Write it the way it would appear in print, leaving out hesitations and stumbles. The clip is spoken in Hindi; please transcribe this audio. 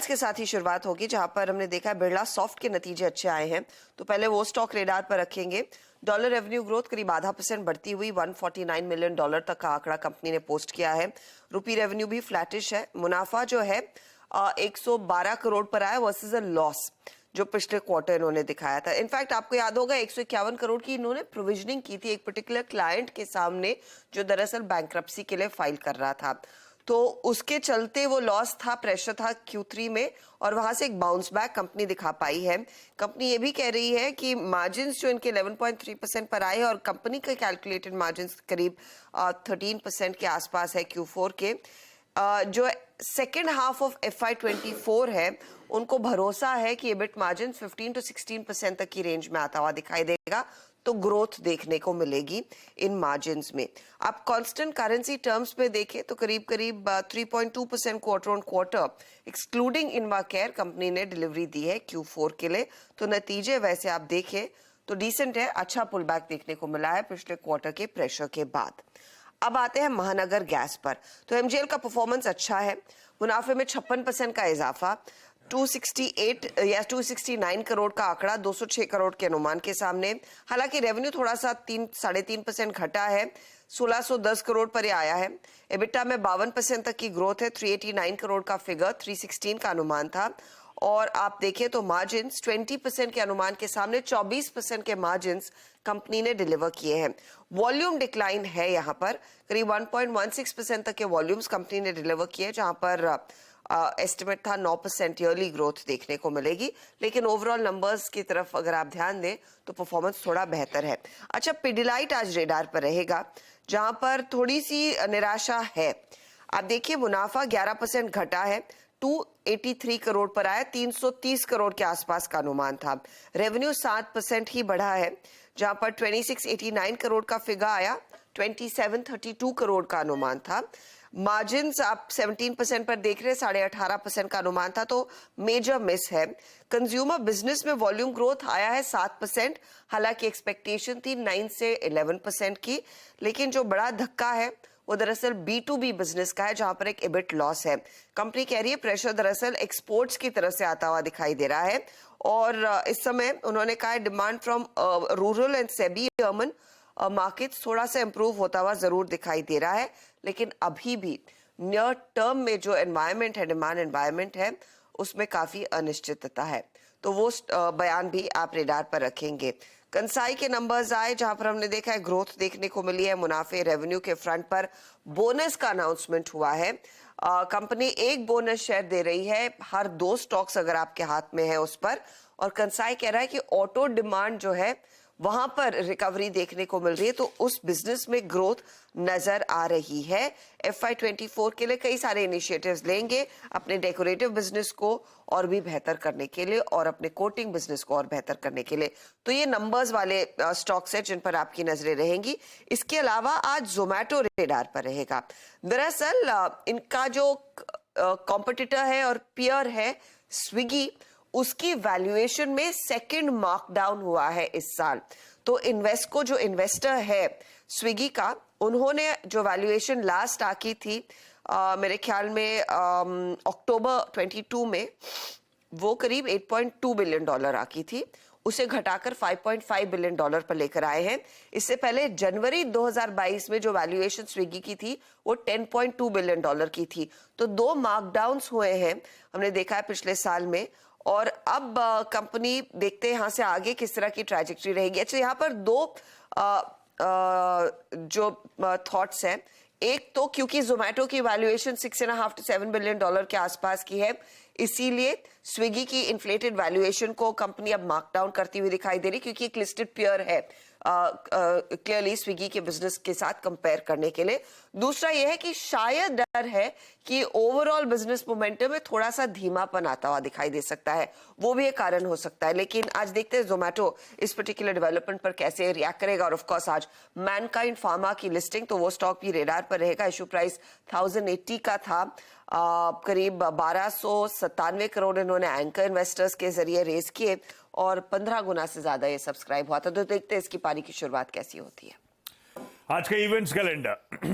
रिजल्ट्स के साथ ही शुरुआत होगी, जहां पर हमने देखा बिरला सॉफ्ट के नतीजे अच्छे आए हैं। तो पहले वो स्टॉक रेडार पर रखेंगे। डॉलर रेवेन्यू ग्रोथ करीब ½ % बढ़ती हुई $149 मिलियन तक का आंकड़ा कंपनी ने पोस्ट किया है। रुपी रेवेन्यू भी फ्लैटिश है। मुनाफा जो है 112 करोड़ पर आया वर्सेस अ लॉस जो पिछले क्वार्टर इन्होंने दिखाया था। इनफैक्ट आपको याद होगा 151 करोड़ की इन्होंने प्रोविजनिंग की थी एक पर्टिकुलर क्लाइंट के सामने जो दरअसल बैंक्रप्सी के लिए फाइल कर रहा था। तो उसके चलते वो लॉस था, प्रेशर था Q3 में, और वहां से एक बाउंस बैक कंपनी दिखा पाई है। कंपनी ये भी कह रही है कि मार्जिन्स जो इनके 11.3% पर आए और कंपनी के कैलकुलेटेड मार्जिन्स करीब 13% के आसपास है Q4 के। जो सेकेंड हाफ ऑफ FY24 है उनको भरोसा है कि एबिट मार्जिन 15 to 16% तक की रेंज में आता हुआ दिखाई देगा। तो ग्रोथ देखने को मिलेगी इन मार्जिन्स में। आप कांस्टेंट करेंसी टर्म्स पे देखें तो करीब 3.2% quarter on quarter excluding Invacare company ने डिलीवरी दी है Q4 के लिए। तो नतीजे वैसे आप देखें तो डिसेंट है, अच्छा पुल बैक देखने को मिला है पिछले क्वार्टर के प्रेशर के बाद। अब आते हैं महानगर गैस पर। तो MGL का परफॉर्मेंस अच्छा है। मुनाफे में 56% का इजाफा, 269 करोड़ का आंकड़ा 206 करोड़ के अनुमान के सामने। हालांकि रेवेन्यू थोड़ा सा 3.5% घटा है, 1610 करोड़ पर आया है। एबिटा में 52% तक की ग्रोथ है, 389 करोड़ का फिगर 316 का अनुमान था। और आप देखें तो मार्जिन्स 20% के अनुमान के सामने 24% के मार्जिन्स कंपनी ने डिलीवर किए हैं। वॉल्यूम डिक्लाइन है यहाँ पर, करीब 1.16% तक के वॉल्यूम्स कंपनी ने डिलीवर किए, जहां पर एस्टिमेट था 9% ईयरली ग्रोथ देखने को मिलेगी। लेकिन ओवरऑल नंबर्स की तरफ अगर आप ध्यान दें तो परफॉर्मेंस थोड़ा बेहतर है। अच्छा, पिडिलाइट आज रेडार पर रहेगा, जहां पर थोड़ी सी निराशा है। आप देखिए मुनाफा 11% घटा है, 283 करोड़ पर आया, 330 करोड़ के आसपास का अनुमान था। रेवेन्यू 7% ही बढ़ा है, जहां पर 2689 करोड़ का फिगर आया, 2732 करोड़ का अनुमान था। मार्जिन्स आप 17% पर देख रहे हैं, 18.5% का अनुमान था, तो मेजर मिस है। कंज्यूमर बिजनेस में वॉल्यूम ग्रोथ आया है 7%, हालांकि एक्सपेक्टेशन थी 9 से 11% की। लेकिन जो बड़ा धक्का है वो दरअसल B2B बिजनेस का है, जहां पर एक एबिट लॉस है। कंपनी कह रही है प्रेशर दरअसल एक्सपोर्ट्स की तरफ से आता हुआ दिखाई दे रहा है। और इस समय उन्होंने कहा है demand from rural and semi urban markets थोड़ा सा इंप्रूव होता हुआ जरूर दिखाई दे रहा है। लेकिन अभी भी नियर टर्म में जो एनवायरनमेंट है, डिमांड एनवायरनमेंट है, उसमें काफी अनिश्चितता है। तो वो बयान भी आप रेडार पर रखेंगे। कंसाई के नंबर्स आए, जहां पर हमने देखा है ग्रोथ देखने को मिली है। मुनाफे रेवेन्यू के फ्रंट पर बोनस का अनाउंसमेंट हुआ है। कंपनी एक बोनस शेयर दे रही है हर 2 स्टॉक्स अगर आपके हाथ में है उस पर। और कंसाई कह रहा है कि ऑटो डिमांड जो है वहां पर रिकवरी देखने को मिल रही है, तो उस बिजनेस में ग्रोथ नजर आ रही है। FY24 के लिए कई सारे इनिशिएटिव्स लेंगे अपने डेकोरेटिव बिजनेस को और भी बेहतर करने के लिए और अपने कोटिंग बिजनेस को और बेहतर करने के लिए। तो ये नंबर्स वाले स्टॉक्स हैं जिन पर आपकी नजरें रहेंगी। इसके अलावा आज जोमैटो रेडार पर रहेगा। दरअसल इनका जो कॉम्पिटिटर है और पियर है स्विगी, उसकी वैल्यूएशन में सेकंड मार्कडाउन हुआ है इस साल। तो इन्वेस्को जो इन्वेस्टर है स्विगी का, उन्होंने जो वैल्यूएशन लास्ट आकी थी मेरे ख्याल में अक्टूबर 22 में, वो करीब $8.2 बिलियन आकी थी। उसे घटाकर $5.5 बिलियन पर लेकर आए हैं। इससे पहले जनवरी 2022 में जो वैल्यूएशन स्विगी की थी वो $10.2 बिलियन की थी। तो 2 मार्कडाउन्स हुए हैं हमने देखा है पिछले साल में। और अब कंपनी देखते हैं यहाँ से आगे किस तरह की ट्रैजेक्टरी रहेगी। अच्छा, यहाँ पर 2 जो थॉट्स हैं। एक तो क्योंकि जोमैटो की वैल्यूएशन 6.5 to 7 बिलियन के आसपास की है, इसीलिए स्विगी की इन्फ्लेटेड वैल्यूएशन को कंपनी अब मार्कडाउन करती हुई दिखाई दे रही, क्योंकि एक लिस्टेड पेयर है क्लियरली स्विगी के बिजनेस के साथ कंपेयर करने के लिए। दूसरा यह है कि शायद डर है कि ओवरऑल बिजनेस मोमेंटम में थोड़ा सा धीमापन आता हुआ दिखाई दे सकता है, वो भी एक कारण हो सकता है। लेकिन आज देखते हैं जोमैटो इस पर्टिकुलर डेवलपमेंट पर कैसे रिएक्ट करेगा। और ऑफ कोर्स आज मैनकाइंड फार्मा की लिस्टिंग, तो वो स्टॉक भी रेडार पर रहेगा। इशू प्राइस 1080 का था, करीब 1297 करोड़ इन्होंने एंकर इन्वेस्टर्स के जरिए रेज किए और 15 गुना से ज्यादा ये सब्सक्राइब हुआ था। तो देखते हैं इसकी पारी की शुरुआत कैसी होती है। आज का इवेंट्स कैलेंडर